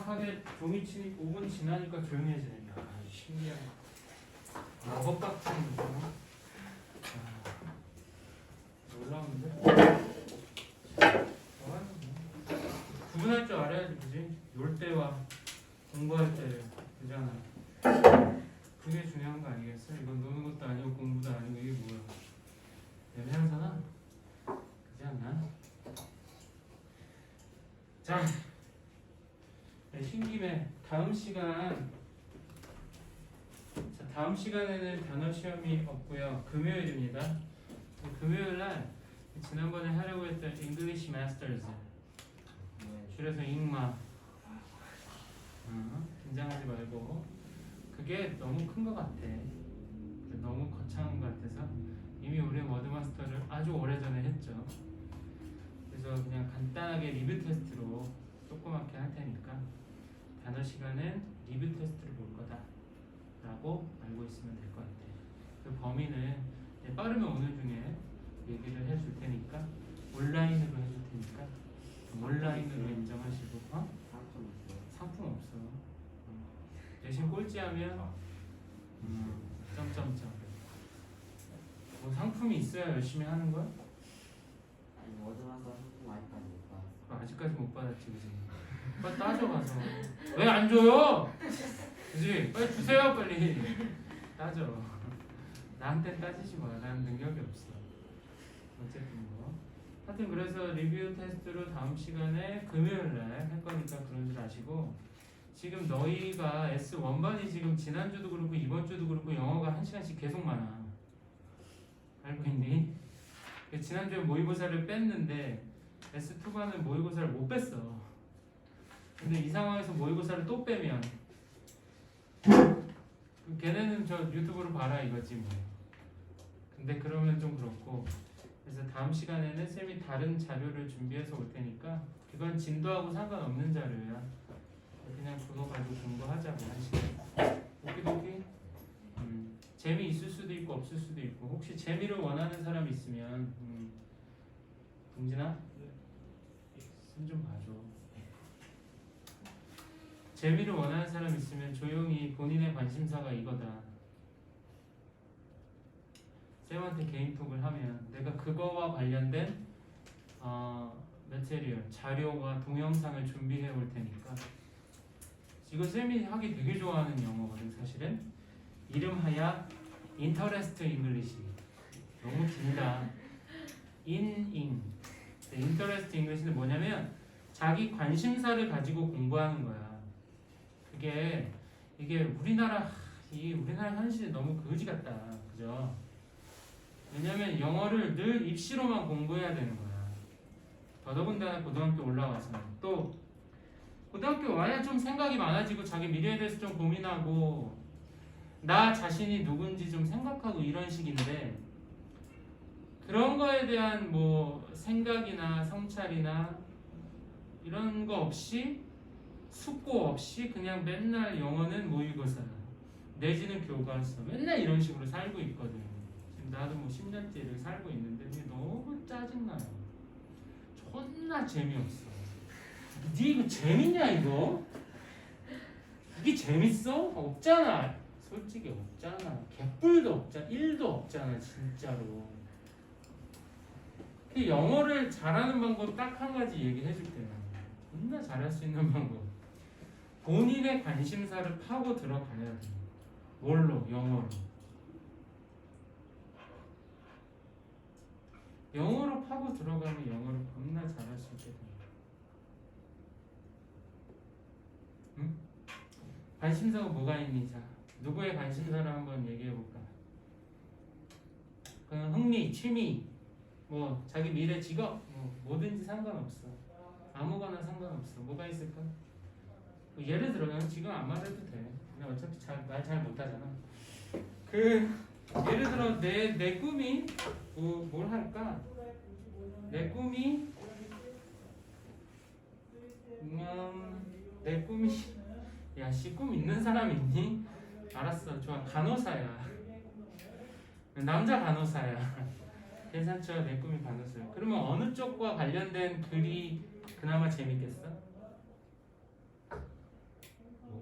정확하게 종이 치니까 5분 지나니까 조용해지네. 야, 신기하네. 마법 같은 거. 놀라운데? 구분할 줄 알아야지, 그지? 놀 때와 공부할 때, 그잖아. 그게 중요한 거 아니겠어? 이건 노는 것도 아니고 공부도 아니고 이게 뭐야? 애매하잖아? 그지 않나? 자, 신김에 다음 시간에는 단어 시험이 없고요. 금요일입니다. 금요일날 지난번에 하려고 했던 English Masters, 줄여서 잉마, 긴장하지 말고. 그게 너무 큰 것 같아. 너무 거창한 것 같아서 이미 우리 워드마스터를 아주 오래전에 했죠. 그래서 그냥 간단하게 리뷰 테스트로 조그맣게 할 테니까 단어 시간은 리뷰 테스트를 볼 거다 라고 알고 있으면 될 것 같아요. 그 범위는 빠르면 오늘 중에 얘기를 해줄 테니까 온라인으로 해줄 테니까 온라인으로 인정하시고. 상품 없어. 대신 꼴찌하면 점점점. 뭐 상품이 있어야 열심히 하는 거야? 워드마스터 상품 아직까지 못 받았어. 아직까지 못 받았지, 그지? 빨리 따져가서. 왜 안 줘요? 그지? 빨리 주세요, 빨리. 따져. 나한테 따지지 마. 난 능력이 없어. 어쨌든 뭐. 하여튼 그래서 리뷰 테스트로 다음 시간에 금요일날 할 거니까 그런 줄 아시고, 지금 너희가 S1반이 지금 지난주도 그렇고 이번주도 그렇고 영어가 1시간씩 계속 많아. 알고 있니? 지난주에 모의고사를 뺐는데 S2반은 모의고사를 못 뺐어. 근데 이 상황에서 모의고사를 또 빼면 걔네는 저 유튜브로 봐라 이거지 뭐. 근데 그러면 좀 그렇고, 그래서 다음 시간에는 쌤이 다른 자료를 준비해서 올 테니까 그건 진도하고 상관없는 자료야. 그냥 그거 가지고 공부하자고 한 시간. 오키도키. 재미 있을 수도 있고 없을 수도 있고. 혹시 재미를 원하는 사람 있으면 동진아? 손 좀 봐줘. 재미를 원하는 사람 있으면 조용히 본인의 관심사가 이거다. 쌤한테 개인톡을 하면 내가 그거와 관련된 매테리얼, 자료와 동영상을 준비해 올 테니까. 이거 쌤이 하기 되게 좋아하는 영어거든 사실은. 이름하야 Interest English. 너무 긴다. Interest English는 뭐냐면 자기 관심사를 가지고 공부하는 거야. 이게 우리나라 현실이 너무 거지 같다. 그죠? 왜냐면 영어를 늘 입시로만 공부해야 되는 거야. 더더군다나 고등학교 올라와서. 또 고등학교 와야 좀 생각이 많아지고 자기 미래에 대해서 좀 고민하고 나 자신이 누군지 좀 생각하고 이런 식인데, 그런 거에 대한 뭐 생각이나 성찰이나 이런 거 없이, 숙고 없이 그냥 맨날 영어는 모의고사 내지는 교과서 맨날 이런 식으로 살고 있거든. 지금 나도 뭐 10년째 이렇게 살고 있는데 이게 너무 짜증나요. 존나 재미없어. 니 이거 재밌냐 이거? 이게 재밌어? 없잖아. 솔직히 없잖아. 개뿔도 없잖아. 1도 없잖아 진짜로. 영어를 잘하는 방법 딱 한 가지 얘기해 줄게요. 존나 잘할 수 있는 방법. 본인의 관심사를 파고 들어가야 돼. 뭘로? 영어로. 영어로 파고 들어가면 영어를 겁나 잘할 수 있게 됩니다. 응? 관심사가 뭐가 있니? 자, 누구의 관심사를 한번 얘기해볼까? 그냥 흥미, 취미, 뭐 자기 미래 직업, 뭐 뭐든지 상관없어. 아무거나 상관없어. 뭐가 있을까? 뭐 예를 들어, 지금 안 말해도 돼. 그냥 어차피 말 잘 못하잖아. 예를 들어 내 꿈이 뭘 할까? 내 꿈이 내 꿈이 야씨 꿈 있는 사람 있니? 알았어, 좋아. 간호사야. 남자 간호사야. 괜찮죠? 내 꿈이 간호사야. 그러면 어느 쪽과 관련된 글이 그나마 재밌겠어?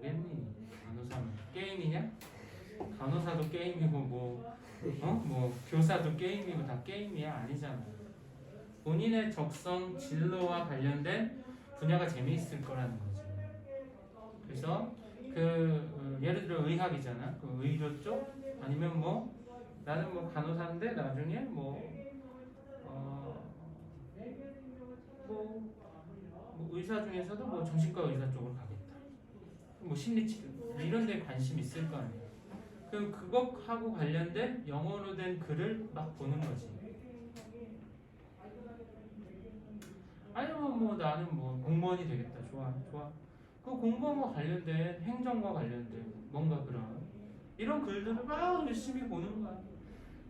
뭐겠니? 간호사면 게임이냐? 간호사도 게임이고 뭐 교사도 게임이고 다 게임이야? 아니잖아. 본인의 적성 진로와 관련된 분야가 재미있을 거라는 거지. 그래서 예를 들어 의학이잖아. 그 의료 쪽 아니면 뭐 나는 뭐 간호사인데 나중에 뭐 의사 중에서도 뭐 정신과 의사 쪽으로 가겠다. 뭐 심리치료 이런 데 관심 있을 거 아니야. 그것하고 관련된 영어로 된 글을 막 보는 거지. 아니면 뭐 나는 뭐 공무원이 되겠다. 좋아. 그 공무원과 관련된 행정과 관련된 뭔가 이런 글들을 막 열심히 보는 거야.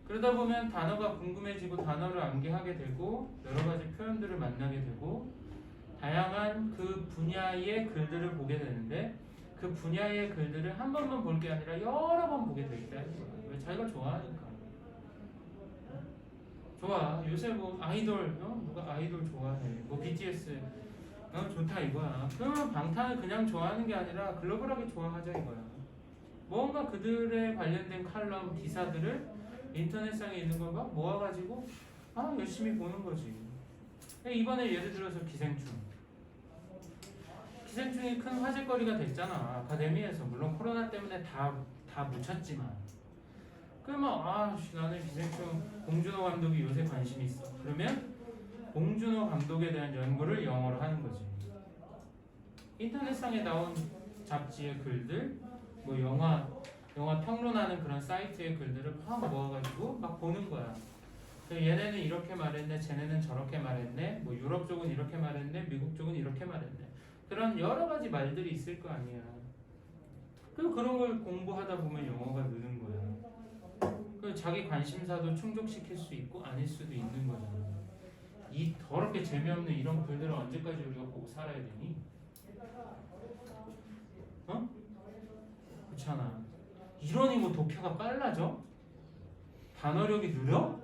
그러다 보면 단어가 궁금해지고 단어를 암기하게 되고 여러 가지 표현들을 만나게 되고 다양한 그 분야의 글들을 보게 되는데 그 분야의 글들을 한 번만 볼 게 아니라 여러 번 보게 되겠다는 거야. 왜? 자기가 좋아하니까. 좋아. 요새 뭐 아이돌 누가 아이돌 좋아해. 뭐 BTS 좋다 이거야. 그러면 방탄을 그냥 좋아하는 게 아니라 글로벌하게 좋아하자 이거야. 뭔가 그들에 관련된 칼럼 기사들을 인터넷상에 있는 걸 막 모아가지고 열심히 보는 거지. 이번에 예를 들어서 기생충이 큰 화제거리가 됐잖아. 아카데미에서. 물론 코로나 때문에 다 묻혔지만 그러면 나는 기생충 봉준호 감독이 요새 관심이 있어. 그러면 봉준호 감독에 대한 연구를 영어로 하는 거지. 인터넷상에 나온 잡지의 글들, 뭐 영화 평론하는 그런 사이트의 글들을 막 모아가지고 막 보는 거야. 얘네는 이렇게 말했네, 쟤네는 저렇게 말했네, 뭐 유럽 쪽은 이렇게 말했네, 미국 쪽은 이렇게 말했네. 그런 여러 가지 말들이 있을 거 아니야. 그런 걸 공부하다 보면 영어가 느는 거야. 자기 관심사도 충족시킬 수 있고 아닐 수도 있는 거잖아. 이 더럽게 재미없는 이런 글들을 언제까지 우리가 보고 살아야 되니? 그렇잖아. 이러니 뭐 독해가 빨라져? 단어력이 느려?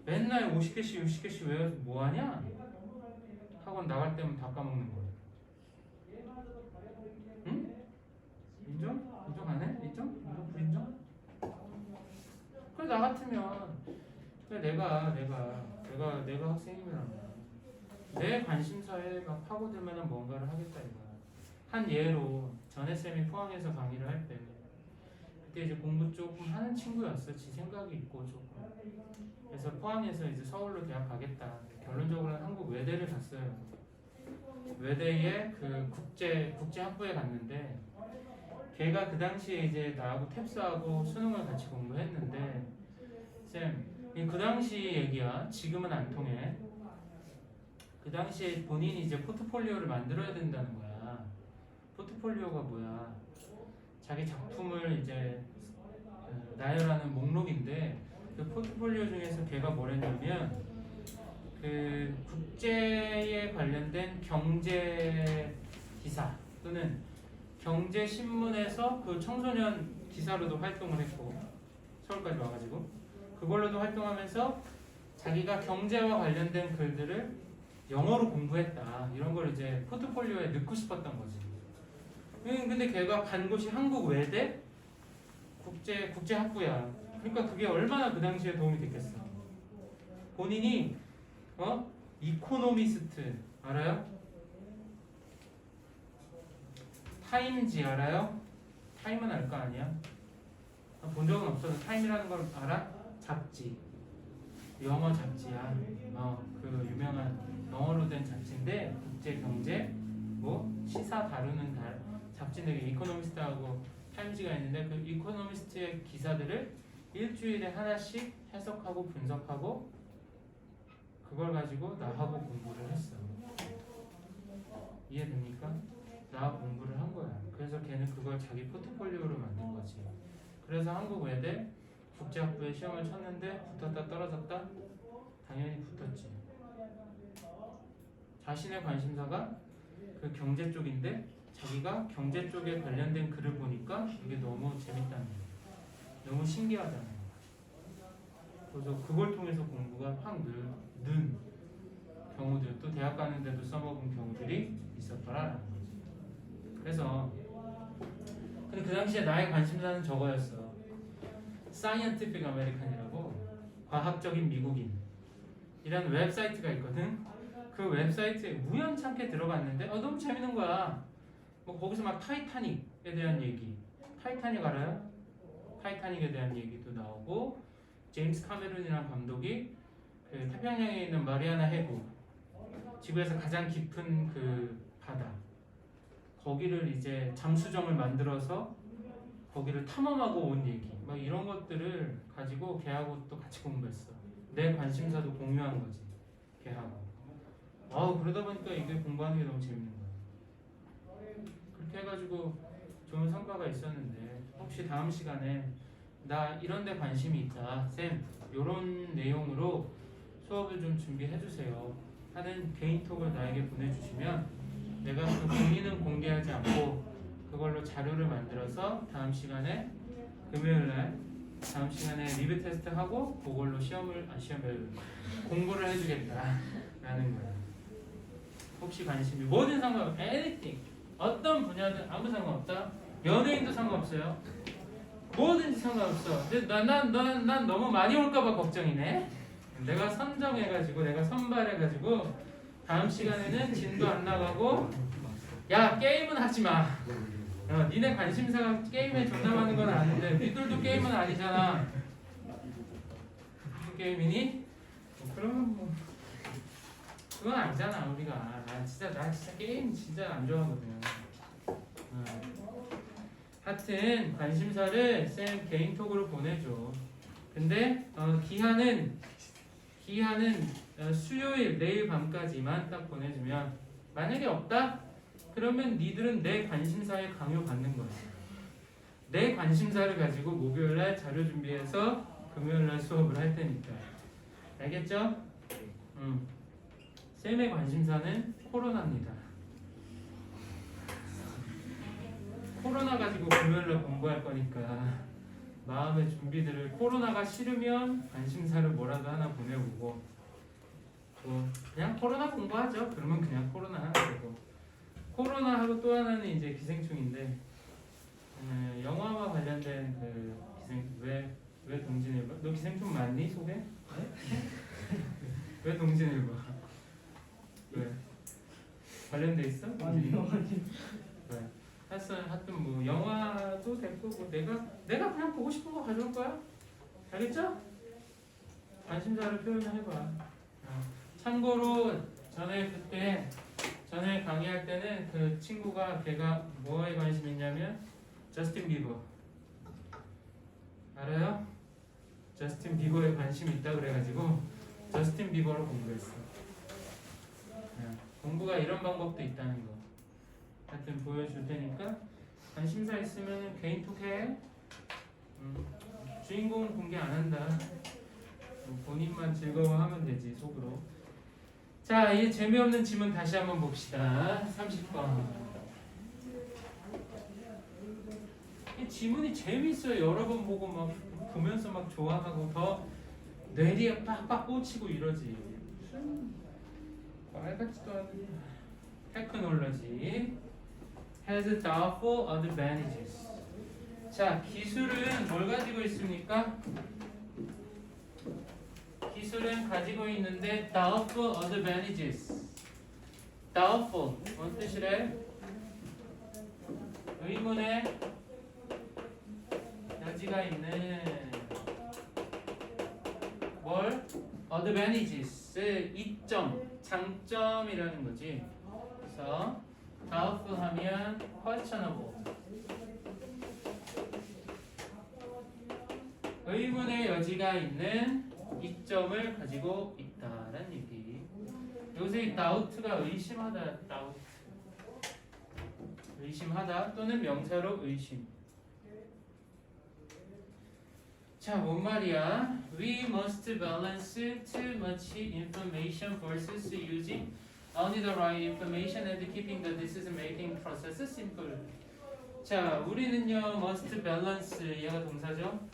맨날 50개씩 60개씩 외워서 뭐하냐? 학원 나갈 때면 다 까먹는 거야. 응? 인정? 인정 안 해? 인정? 불인정? 그래 나 같으면 내가 학생이면 내 관심사에 막 파고들 만한 뭔가를 하겠다 이거야. 한 예로 전에 쌤이 포항에서 강의를 할 때 그때 이제 공부 조금 하는 친구였어. 지 생각이 있고 조금. 그래서 포항에서 이제 서울로 대학 가겠다. 결론적으로는 한국 외대를 갔어요. 외대에 그 국제학부에 갔는데 걔가 그 당시에 이제 나하고 탭스하고 수능을 같이 공부했는데 쌤 그 당시 얘기야. 지금은 안 통해. 그 당시에 본인이 이제 포트폴리오를 만들어야 된다는 거야. 포트폴리오가 뭐야? 자기 작품을 이제 나열하는 목록인데 그 포트폴리오 중에서 걔가 뭘 했냐면 그 국제에 관련된 경제 기사 또는 경제 신문에서 그 청소년 기사로도 활동을 했고 서울까지 와가지고 그걸로도 활동하면서 자기가 경제와 관련된 글들을 영어로 공부했다 이런 걸 이제 포트폴리오에 넣고 싶었던 거지. 근데 걔가 간 곳이 한국 외대 국제학부야. 그러니까 그게 얼마나 그 당시에 도움이 됐겠어. 본인이 이코노미스트 알아요? 타임지 알아요? 타임은 알 거 아니야? 본 적은 없어도 타임이라는 걸 알아? 잡지. 영어 잡지야. 그 유명한 영어로 된 잡지인데 국제 경제 뭐 시사 다루는 잡지인데 이코노미스트하고 타임지가 있는데 그 이코노미스트의 기사들을 일주일에 하나씩 해석하고 분석하고 그걸 가지고 나하고 공부를 했어. 이해됩니까? 나하고 공부를 한 거야. 그래서 걔는 그걸 자기 포트폴리오로 만든 거지. 그래서 한국 외대 국제학부에 시험을 쳤는데 붙었다 떨어졌다? 당연히 붙었지. 자신의 관심사가 그 경제 쪽인데 자기가 경제 쪽에 관련된 글을 보니까 이게 너무 재밌다는 거예요. 너무 신기하다는 거예요. 그래서 그걸 통해서 공부가 확 는 경우들 또 대학 가는데도 써먹은 경우들이 있었더라라는 거지. 그래서 근데 그 당시에 나의 관심사는 저거였어. Scientific American이라고 과학적인 미국인 이라는 웹사이트가 있거든. 그 웹사이트에 우연찮게 들어갔는데 너무 재밌는 거야. 뭐 거기서 막 타이타닉에 대한 얘기, 타이타닉 알아요? 타이타닉에 대한 얘기도 나오고, 제임스 카메론이라는 감독이 그 태평양에 있는 마리아나 해구, 지구에서 가장 깊은 그 바다, 거기를 이제 잠수정을 만들어서 거기를 탐험하고 온 얘기, 막 이런 것들을 가지고 걔하고 또 같이 공부했어. 내 관심사도 공유한 거지, 걔하고. 그러다 보니까 이게 공부하는 게 너무 재밌는 거야. 그렇게 해가지고 좋은 성과가 있었는데, 혹시 다음 시간에 나 이런 데 관심이 있다, 쌤 요런 내용으로 수업을 좀 준비해 주세요 하는 개인톡을 나에게 보내주시면 내가 그 본인은 공개하지 않고 그걸로 자료를 만들어서 다음 시간에 금요일날 다음 시간에 리뷰 테스트 하고 그걸로 시험을 공부를 해주겠다라는 거야. 혹시 관심이 뭐든 상관없어, anything, 어떤 분야든 아무 상관없다. 연예인도 상관없어요. 뭐든지 상관없어. 근데 난 너무 많이 올까봐 걱정이네. 내가 선정해가지고 내가 선발해가지고 다음 시간에는 진도 안 나가고, 야 게임은 하지 마. 니네 관심사가 게임에 존나 많은 건 아는데 니들도 게임은 아니잖아. 무슨 게임이니? 그러면 뭐 그건 아니잖아. 우리가 나 진짜 게임 진짜 안 좋아하거든. 하여튼 관심사를 쌤 개인톡으로 보내줘. 근데 기한은 수요일 내일 밤까지만 딱 보내주면, 만약에 없다? 그러면 니들은 내 관심사에 강요받는 거야. 내 관심사를 가지고 목요일날 자료 준비해서 금요일날 수업을 할 테니까. 알겠죠? 쌤의 관심사는 코로나입니다. 코로나 가지고 금요일날 공부할 거니까 마음의 준비들을, 코로나가 싫으면 관심사를 뭐라도 하나 보내보고, 그냥 코로나 공부하죠. 그러면 그냥 코로나 하나 되고, 코로나하고 또 하나는 이제 기생충인데, 영화와 관련된 그 왜 동진일보? 너 기생충 맞니? 소개? 네? 왜 동진일보? 왜? 관련돼 있어? 아니요. 왜? 하여튼 뭐 영화도 됐고, 뭐 내가 그냥 보고 싶은 거 가져올 거야. 알겠죠? 관심사를 표현해봐. 참고로 전에 강의할 때는 그 친구가 걔가 뭐에 관심 있냐면 저스틴 비버 알아요? 저스틴 비버에 관심 있다 그래가지고 저스틴 비버로 공부했어. 공부가 이런 방법도 있다는 거. 하여튼 보여줄 테니까 관심사 있으면 개인톡 해. 주인공은 공개 안 한다. 본인만 즐거워하면 되지, 속으로. 자, 이 재미없는 지문 다시 한번 봅시다. 30번. 이 지문이 재밌어요. 여러 번 보고 막 보면서 막 좋아하고 더 뇌리에 빡빡 꽂히고 이러지. 무슨 말 같지도 않은 테크놀로지. has doubtful advantages. 자, 기술은 뭘 가지고 있습니까? 기술은 가지고 있는데 doubtful advantages. doubtful 뭔 뜻이래? 의문의 여지가 있는 뭘? advantages 이점, 장점이라는 거지. 그래서 doubtful 하면 questionable, 의문의 여지가 있는 이점을 가지고 있다라는 얘기. 여기서 이 doubt가 의심하다, doubt. 의심하다 또는 명사로 의심. 자, 뭔 말이야? We must balance too much information versus using only the right information and keeping the decision-making process simple. 자, 우리는요 must balance, 얘가 동사죠.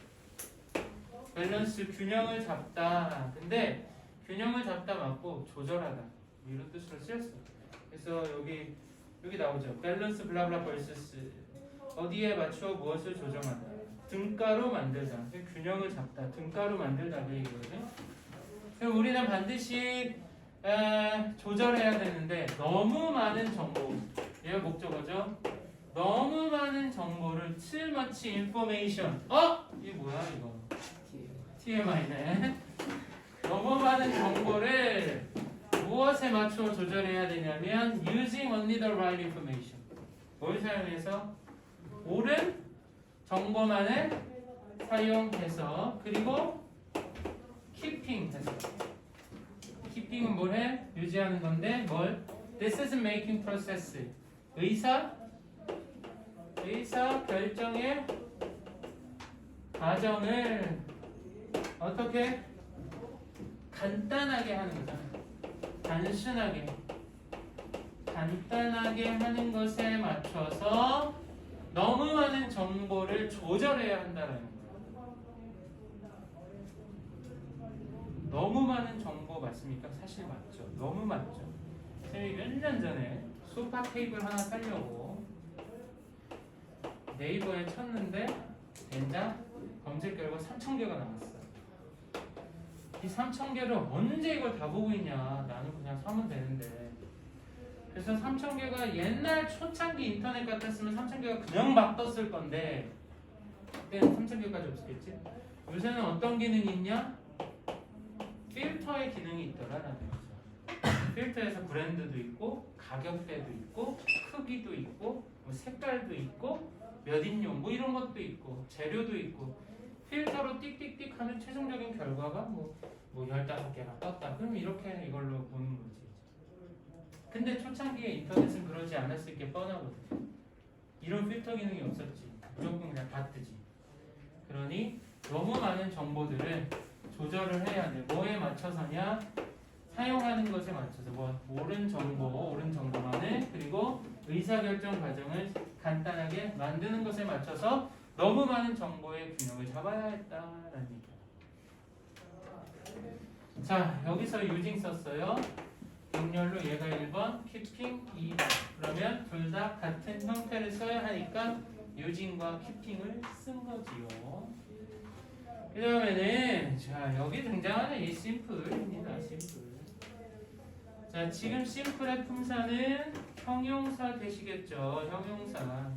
밸런스, 균형을 잡다. 근데 균형을 잡다 맞고 조절하다 이런 뜻으로 쓰였어. 그래서 여기 나오죠. 밸런스 블라블라 vs 어디에 맞춰 무엇을 조정한다. 등가로 만들다. 균형을 잡다. 등가로 만들다. 그 얘기거든요. 그럼 우리는 반드시 조절해야 되는데 너무 많은 정보. 얘가 목적어죠. 너무 많은 정보를 too much information. 이게 뭐야 이거? TMI네. 너무 많은 정보를 무엇에 맞춰 조절해야 되냐면 using only the right information. 뭘 사용해서? 옳은 정보만을 사용해서 그리고 keeping 해서. keeping은 뭘 해? 유지하는 건데 뭘? decision making process. 의사 결정의 과정을 어떻게 간단하게 하는 거잖아. 간단하게 하는 것에 맞춰서 너무 많은 정보를 조절해야 한다는 거야. 너무 많은 정보 맞습니까? 사실 맞죠. 너무 맞죠. 선생님이 몇 년 전에 소파 테이블 하나 사려고 네이버에 쳤는데 된장 검색 결과 3,000개가 나왔어. 이 3,000개를 언제 이걸 다 보고 있냐. 나는 그냥 사면 되는데. 그래서 3,000개가 옛날 초창기 인터넷 같았으면 3,000개가 그냥 막 떴을 건데 그때는 3,000개까지 없었겠지. 요새는 어떤 기능이 있냐? 필터의 기능이 있더라라는 거죠. 필터에서 브랜드도 있고 가격대도 있고 크기도 있고 뭐 색깔도 있고 몇 인용 뭐 이런 것도 있고 재료도 있고 필터로 띡띡띡 하면 최종적인 결과가 뭐 15개가 떴다. 그럼 이렇게 이걸로 보는 거지. 근데 초창기에 인터넷은 그러지 않았을 게 뻔하거든. 이런 필터 기능이 없었지. 무조건 그냥 다 뜨지. 그러니 너무 많은 정보들을 조절을 해야 돼. 뭐에 맞춰서냐? 사용하는 것에 맞춰서 옳은 정보만을 그리고 의사결정 과정을 간단하게 만드는 것에 맞춰서 너무 많은 정보의 균형을 잡아야 했다라는 얘기야. 자, 여기서 using 썼어요. 병렬로 얘가 1번, keeping 2번. 그러면 둘 다 같은 형태를 써야 하니까 using과 keeping을 쓴 거지요. 그 다음에는 자 여기 등장하는 이 simple입니다. simple. 자 지금 simple의 품사는 형용사 되시겠죠. 형용사.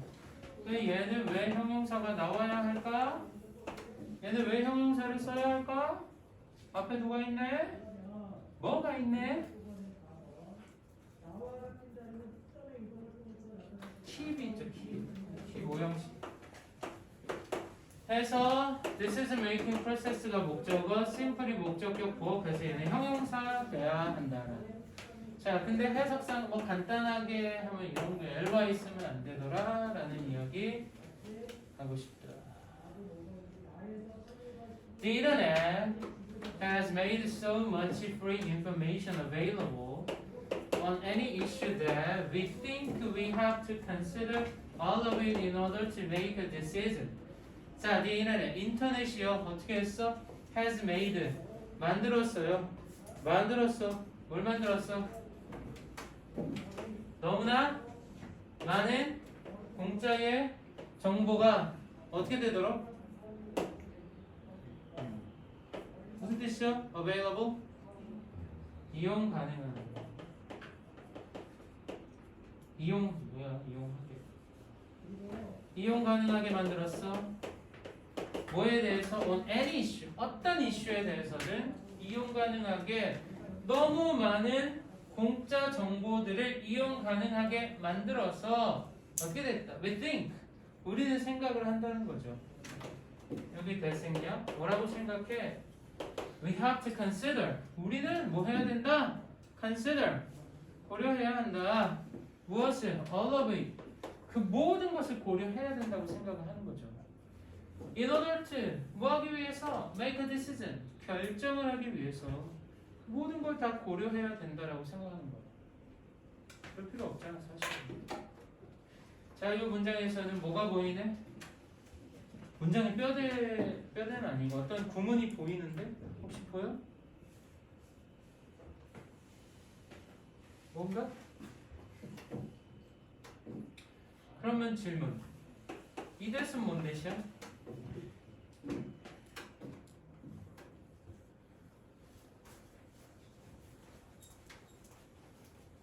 얘는 왜 형용사가 나와야 할까? 얘는 왜 형용사를 써야 할까? 앞에 누가 있네? 뭐가 있네? keep이 있죠. keep 오형식 해서 this is making process가 목적어, simple이 목적격 보어. 그래서 얘는 형용사 돼야 한다. 자, 근데 해석상 뭐 간단하게 하면 이런 거 LY 쓰면 안 되더라 라는 이야기 하고 싶다. The internet has made so much free information available on any issue that we think we have to consider all of it in order to make a decision. 자, the internet, 인터넷이요. 어떻게 했어? has made, 만들었어요. 뭘 만들었어? 너무나 많은 공짜의 정보가 어떻게 되도록? 무슨 뜻이죠? available? 이용 가능한. 이용 가능하게 만들었어. 뭐에 대해서? on any issue. 어떤 이슈에 대해서든 이용 가능하게 너무 많은 공짜 정보들을 이용 가능하게 만들어서 어떻게 됐다? We think. 우리는 생각을 한다는 거죠. 여기 대생략. 뭐라고 생각해? We have to consider. 우리는 뭐 해야 된다? consider. 고려해야 한다. 무엇을? all of it. 그 모든 것을 고려해야 된다고 생각을 하는 거죠. In order to 뭐 하기 위해서? make a decision. 결정을 하기 위해서 모든 걸 다 고려해야 된다라고 생각하는 거예요. 그럴 필요 없잖아 사실. 자, 이 문장에서는 뭐가 보이네? 문장이 뼈대는 아니고 어떤 구문이 보이는데 혹시 보여? 뭔가? 그러면 질문. 이 대수는 뭔 대시야?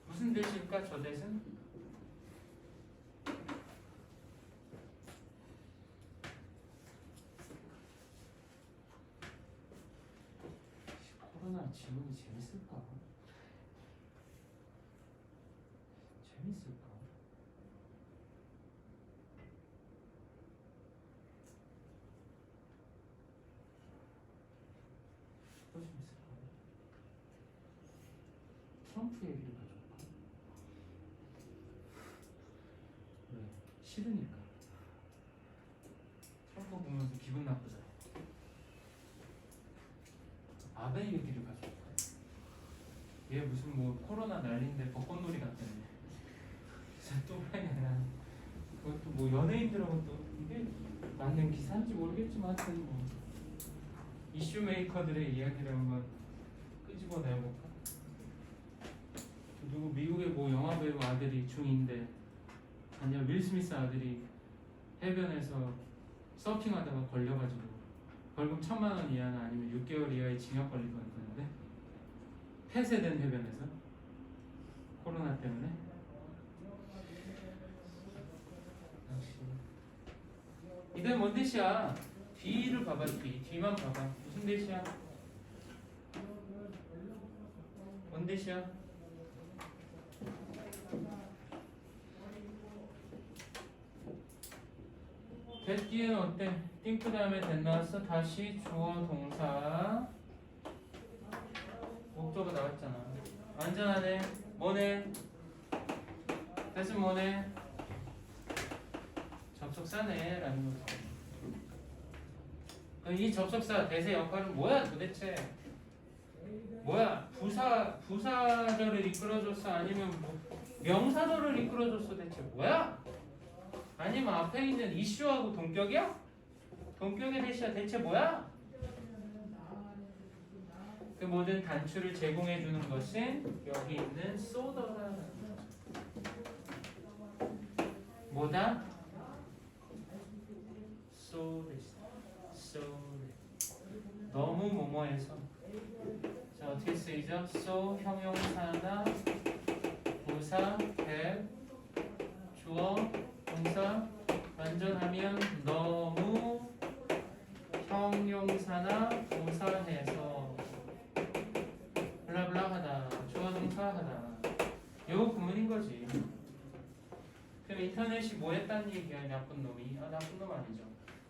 무슨 대시일까 저 대수는? 코로나 지문이 재밌을까? 재밌을까? 또 재밌을까? 트럼프 얘기를 가져올까? 왜? 싫으니까. 트럼프 보면서 기분 나쁘잖아. 아베 얘기를 가져올까? 얘 무슨 뭐 코로나 난리인데 벚꽃놀이 같다네. 진짜 또라이야. 그것도 뭐 연예인들하고 또 이게 맞는 기사인지 모르겠지만 하여튼 뭐 이슈 메이커들의 이야기를 한번 끄집어 내볼까? 누구 미국의 뭐 영화 배우 아들이 중2인데 아니야 윌 스미스 아들이 해변에서 서핑하다가 걸려가지고 벌금 1,000만 원 이하나 아니면 6개월 이하의 징역 걸릴 뻔했는데 폐쇄된 해변에서 코로나 때문에. 이대 뭔 대시야? 뒤를 봐봐. 뒤만 봐봐. 무슨 대시야? 뭔 대시야? that 뒤에는 어때? think 다음에 that 나왔어. 다시 주어 동사 목적어 나왔잖아. 완전하네. 뭐네? that은 뭐네? 접속사네 라는 거죠. 이 접속사 대세 역할은 뭐야 도대체? 뭐야? 부사절을 이끌어줬어? 아니면 뭐 명사절을 이끌어줬어? 대체 뭐야? 아니면 앞에 있는 이슈하고 동격이야? 동격의 대시야 대체 뭐야? 그 모든 단추를 제공해 주는 것은 여기 있는 so다라는 거죠. 뭐다? so 너무 뭐뭐해서. 자 어떻게 쓰이죠? so 형용사나 부사 that 주어 동사 완전하면 너무 형용사나 부사해서 블라블라하다 주어 동사하다 요 구문인 거지. 그럼 인터넷이 뭐 했다는 얘기야? 나쁜 놈이. 나쁜 놈 아니죠.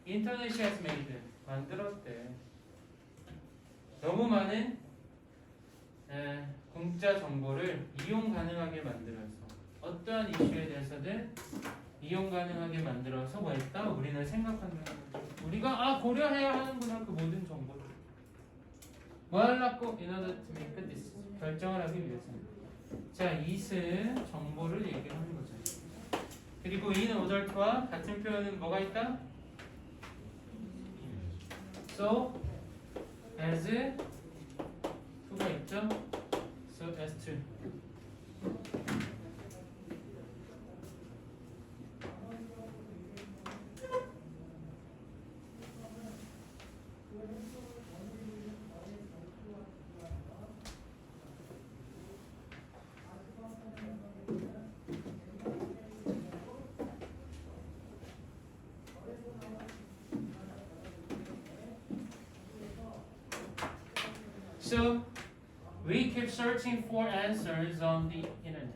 인터넷이 has made 만들었대. 너무 많은 공짜 정보를 이용 가능하게 만들어서 어떠한 이슈에 대해서든 이용 가능하게 만들어서 뭐 했다? 우리는 생각한다는 거죠. 우리가 고려해야 하는구나 그 모든 정보를. 뭐 하려고? In order to make a decision. 결정을 하기 위해서는. 자, it은 정보를 얘기하는 거죠. 그리고 in order와 같은 표현은 뭐가 있다? so, as, to가 있죠? so as to. So we keep searching for answers on the internet.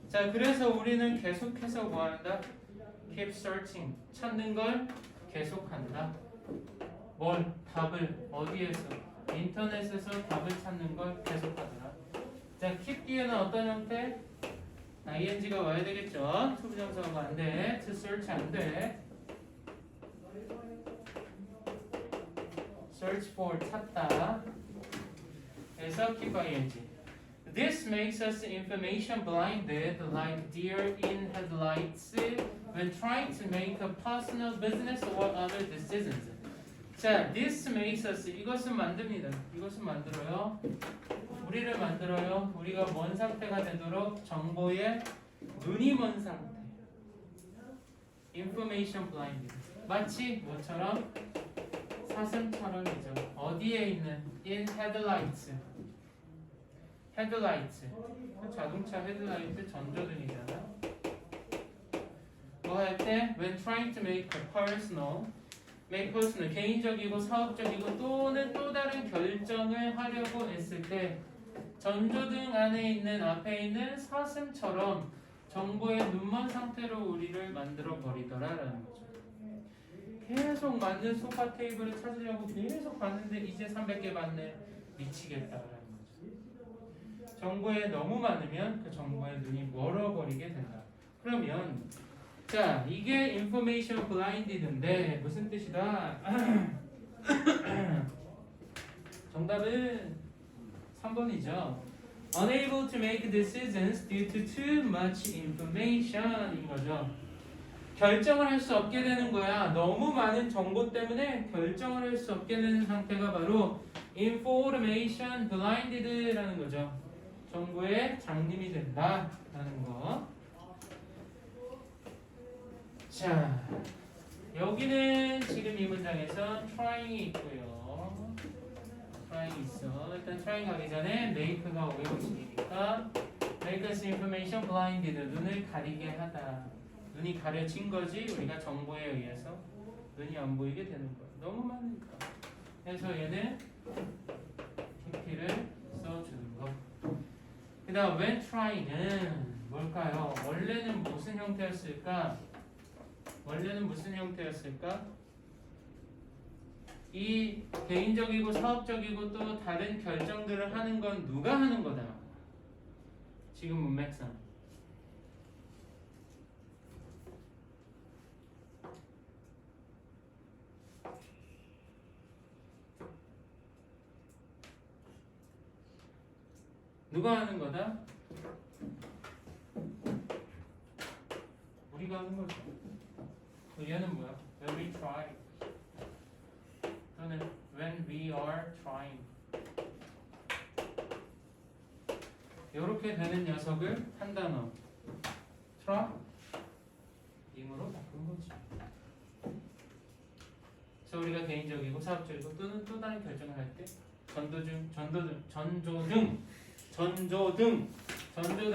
자, 그래서 우리는 계속해서 뭐 한다? Keep searching. 찾는 걸 계속한다. 뭘? 답을 어디에서? 인터넷에서 답을 찾는 걸 계속하더라. 자, keep 뒤에는 어떤 형태? ing가 와야 되겠죠? 투부정사가 안 돼. to search 안 돼. search for 찾다. 그래서 keep ing. This makes us information blinded like deer in headlights when trying to make a personal business or other decisions. 자, this makes us 이것은 만듭니다. 이것은 만들어요. 우리를 만들어요. 우리가 뭔 상태가 되도록 정보에 눈이 먼 상태. information blind. 마치 뭐처럼? 사슴처럼이죠. 어디에 있는? in headlights. 헤드라이트. 자동차 헤드라이트 전조등이잖아. 뭐 할 때? When trying to make personal, 개인적이고 사업적이고 또는 또 다른 결정을 하려고 했을 때 전조등 안에 있는 앞에 있는 사슴처럼 정보의 눈먼 상태로 우리를 만들어 버리더라라는 거죠. 계속 맞는 소파 테이블을 찾으려고 계속 봤는데 이제 300개 맞네. 미치겠다라는 거죠. 정보에 너무 많으면 그 정보에 눈이 멀어버리게 된다. 그러면 자, 이게 information blinded인데 무슨 뜻이다? 정답은 3번이죠. Unable to make decisions due to too much information 인 거죠. 결정을 할 수 없게 되는 거야. 너무 많은 정보 때문에 결정을 할 수 없게 되는 상태가 바로 information blinded라는 거죠. 정보에 장님이 된다라는 거. 자, 여기는 지금 이 문장에서 trying이 있고요. trying 있어. 일단 trying 가기 전에 make가 오형식이니까 make us information blinded. 눈을 가리게 하다. 눈이 가려진 거지 우리가 정보에 의해서 눈이 안 보이게 되는 거야. 너무 많으니까. 그래서 얘는 TP를 써주는 거. 그 다음 when trying은 뭘까요? 원래는 무슨 형태였을까? 이 개인적이고 사업적이고 또 다른 결정들을 하는 건 누가 하는 거다? 지금 문맥상 누가 하는 거다? 우리가 하는 거죠. 얘는 뭐야? When we try 또는 when we are trying 이렇게 되는 녀석을 한 단어 trying으로 바꾼 거지. 그래서 우리가 개인적이고 사업적이고 또는 또 다른 결정을 할 때 전조등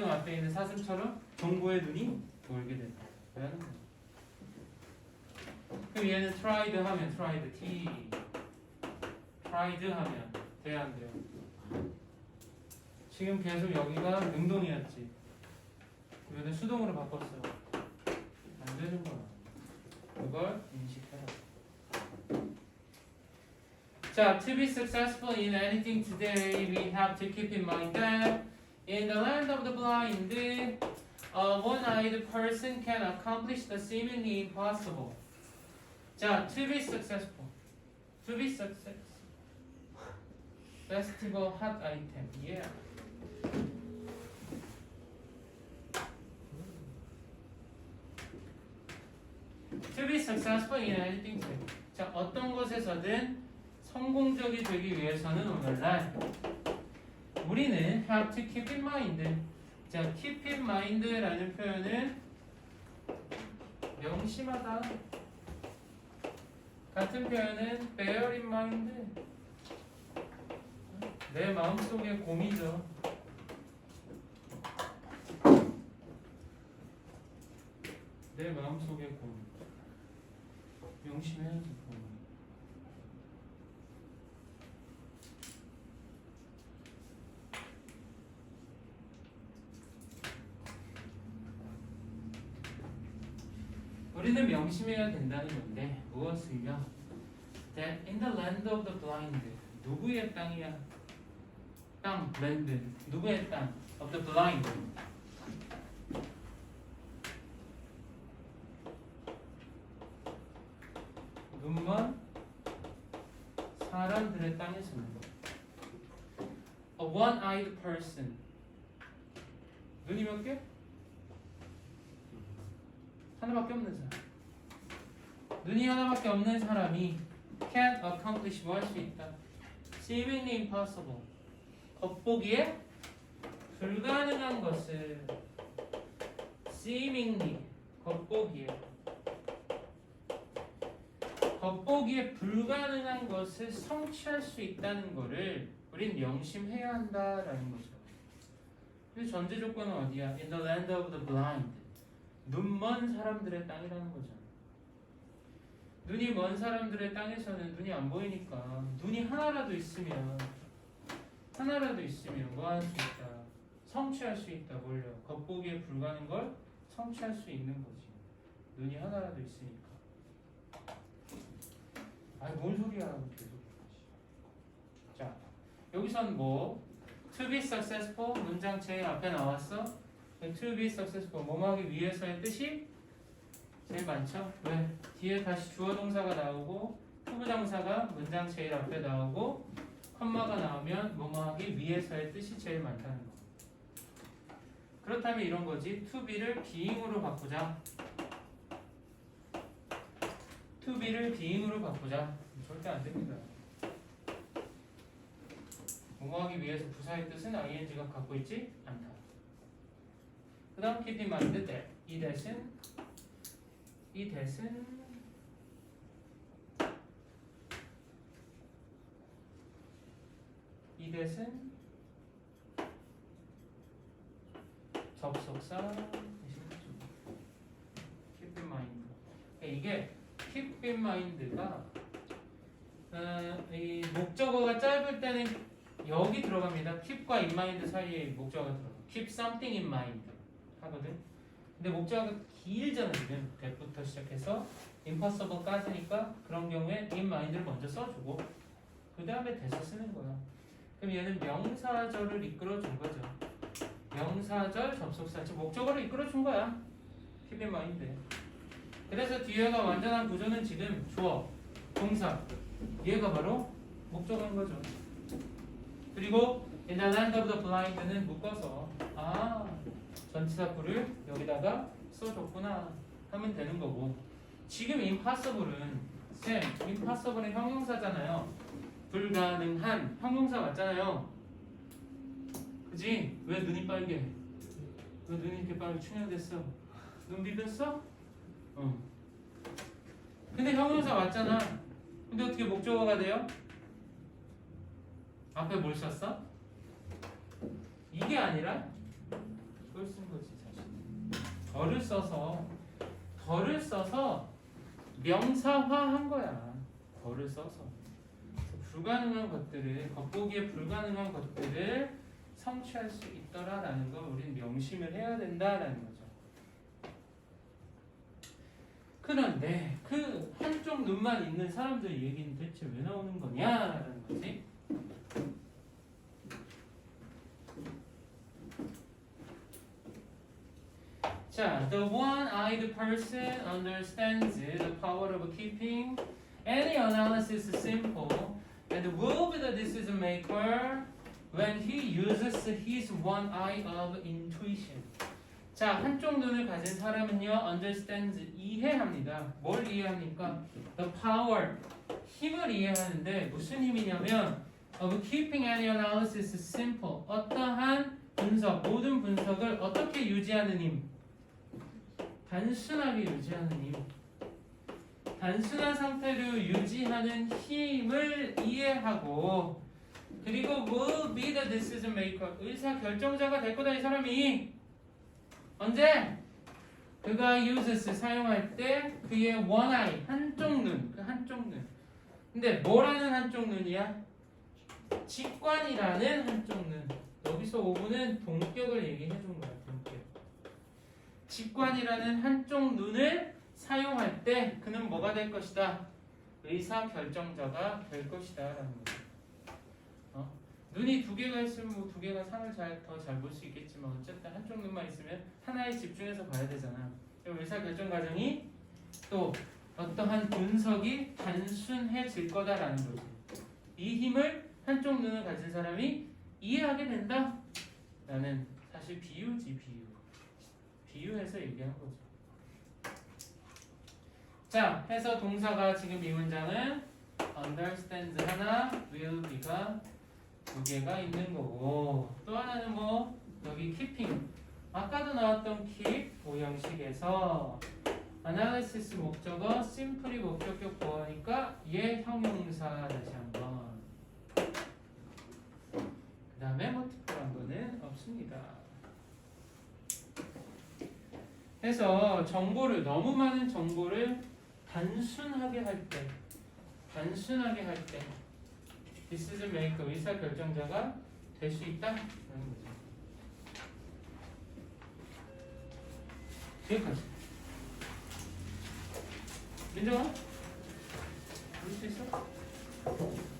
앞에 있는 사슴처럼 정보의 눈이 멀게 된다. 그럼 얘는 tried 하면 tried 하면 돼야 안 돼요? 지금 계속 여기가 능동이었지. 이거는 수동으로 바꿨어. 안 되는 거야. 그걸 인식해라. 자, to be successful in anything today, we have to keep in mind that in the land of the blind, a one-eyed person can accomplish the seemingly impossible. 자, to be successful. To be success. Festival hot item. Yeah. To be successful in anything today. 자, 어떤 것에서든 성공적이 되기 위해서는 오늘날 우리는 have to keep in mind. 자, keep in mind라는 표현은 명심하다. 같은 표현은 bear in mind. 내 마음속의 곰이죠. 내 마음속의 곰. 명심해야지 곰. 우리는 명심해야 된다는 건데 무엇을요? That in the land of the blind. 누구의 땅이야? 땅, land. 누구의 땅? Of the blind. 눈먼 사람들의 땅에서는 A one-eyed person. 눈이 몇 개? 하나밖에 없는 사람. 눈이 하나밖에 없는 사람이 can accomplish 뭐 할 수 있다? seemingly impossible. 겉보기에 불가능한 것을 seemingly 겉보기에 겉보기에 불가능한 것을 성취할 수 있다는 거를 우린 명심해야 한다라는 거죠. 근데 전제 조건은 어디야? In the land of the blind. 눈먼 사람들의 땅이라는 거죠. 눈이 먼 사람들의 땅에서는 눈이 안 보이니까 눈이 하나라도 있으면 뭐 할 수 있다? 성취할 수 있다. 뭘요? 겉보기에 불가능한 걸 성취할 수 있는 거지. 눈이 하나라도 있으니까. 아니 뭔 소리야 계속. 자 여기선 뭐 to be successful 문장 제일 앞에 나왔어. to be successful 뭐하기 위해서의 뜻이 제일 많죠. 왜? 뒤에 다시 주어 동사가 나오고 후부정사가 문장 제일 앞에 나오고 컴마가 나오면 뭐하기 위해서의 뜻이 제일 많다는 거. 그렇다면 이런 거지. to be를 being으로 바꾸자. to be를 being으로 바꾸자. 절대 안 됩니다. 뭐하기 위해서 부사의 뜻은 ing가 갖고 있지 않다. 그 다음 keep in mind that 이 that은 접속사 keep in mind. 이게 keep in mind가 이 목적어가 짧을 때는 여기 들어갑니다. keep과 in mind 사이에 목적어가 들어가. keep something in mind 하거든. 근데 목적어가 길잖아 지금. that부터 시작해서 impossible까지니까 그런 경우에 in mind를 먼저 써주고 그 다음에 that을 쓰는 거야. 그럼 얘는 명사절을 이끌어준 거죠. 명사절 접속사 즉 목적어를 이끌어준 거야. keep in mind. 그래서 뒤에가 완전한 구조는 지금 주어, 동사 얘가 바로 목적어인 거죠. 그리고 in the land of the blind는 묶어서 전치사구를 여기다가 써줬구나 하면 되는 거고 지금 impossible은 impossible은 형용사잖아요. 불가능한 형용사 맞잖아요. 그지? 왜 눈이 빨개? 왜 눈이 이렇게 빨리 충혈됐어? 눈 비볐어? 근데 형용사 맞잖아. 근데 어떻게 목적어가 돼요? 앞에 뭘 썼어? 이게 아니라 이걸 쓴 거지 사실. 덜을 써서 명사화한 거야. 덜을 써서. 불가능한 것들을 겉보기에 불가능한 것들을 성취할 수 있더라라는 걸 우린 명심을 해야 된다라는 거죠. 그런데 그 한쪽 눈만 있는 사람들 얘기는 대체 왜 나오는 거냐라는 거지. 자, the one-eyed person understands the power of keeping any analysis simple and will be the decision maker when he uses his one eye of intuition. 자, 한쪽 눈을 가진 사람은요, understands, 이해합니다. 뭘 이해합니까? The power, 힘을 이해하는데 무슨 힘이냐면 of keeping any analysis simple, 어떠한 분석, 모든 분석을 어떻게 유지하는 힘? 단순하게 유지하는 힘. 단순한 상태로 유지하는 힘을 이해하고 그리고 will be the decision maker, 의사 결정자가 될 거다 이 사람이. 언제? 그가 uses 사용할 때 그의 one eye 한쪽 눈, 그 한쪽 눈. 근데 뭐라는 한쪽 눈이야? 직관이라는 한쪽 눈. 여기서 5분은 동격을 얘기해 준 거야. 동격. 직관이라는 한쪽 눈을 사용할 때 그는 뭐가 될 것이다? 의사 결정자가 될 것이다라는 거죠. 눈이 두 개가 있으면 뭐 두 개가 상을 더 잘 볼 수 있겠지만 어쨌든 한쪽 눈만 있으면 하나에 집중해서 봐야 되잖아. 의사 결정 과정이 또 어떠한 분석이 단순해질 거다라는 거지. 이 힘을 한쪽 눈을 가진 사람이 이해하게 된다. 라는 사실 비유지 비유. 비유해서 얘기한 거죠. 자, 해서 동사가 지금 이 문장은 understands 하나, will be가 두 개가 있는 거고 또 하나는 뭐 여기 keeping 아까도 나왔던 keep 오형식에서 analysis 목적어, simply 목적격 보어니까 얘 형용사 다시 한번. 그 다음에 뭐 특별한 거는 없습니다. 해서 정보를 너무 많은 정보를 단순하게 할 때, decision maker 의사 결정자가 될 수 있다라는 거죠. 여기까지. 민정아, 볼 수 있어?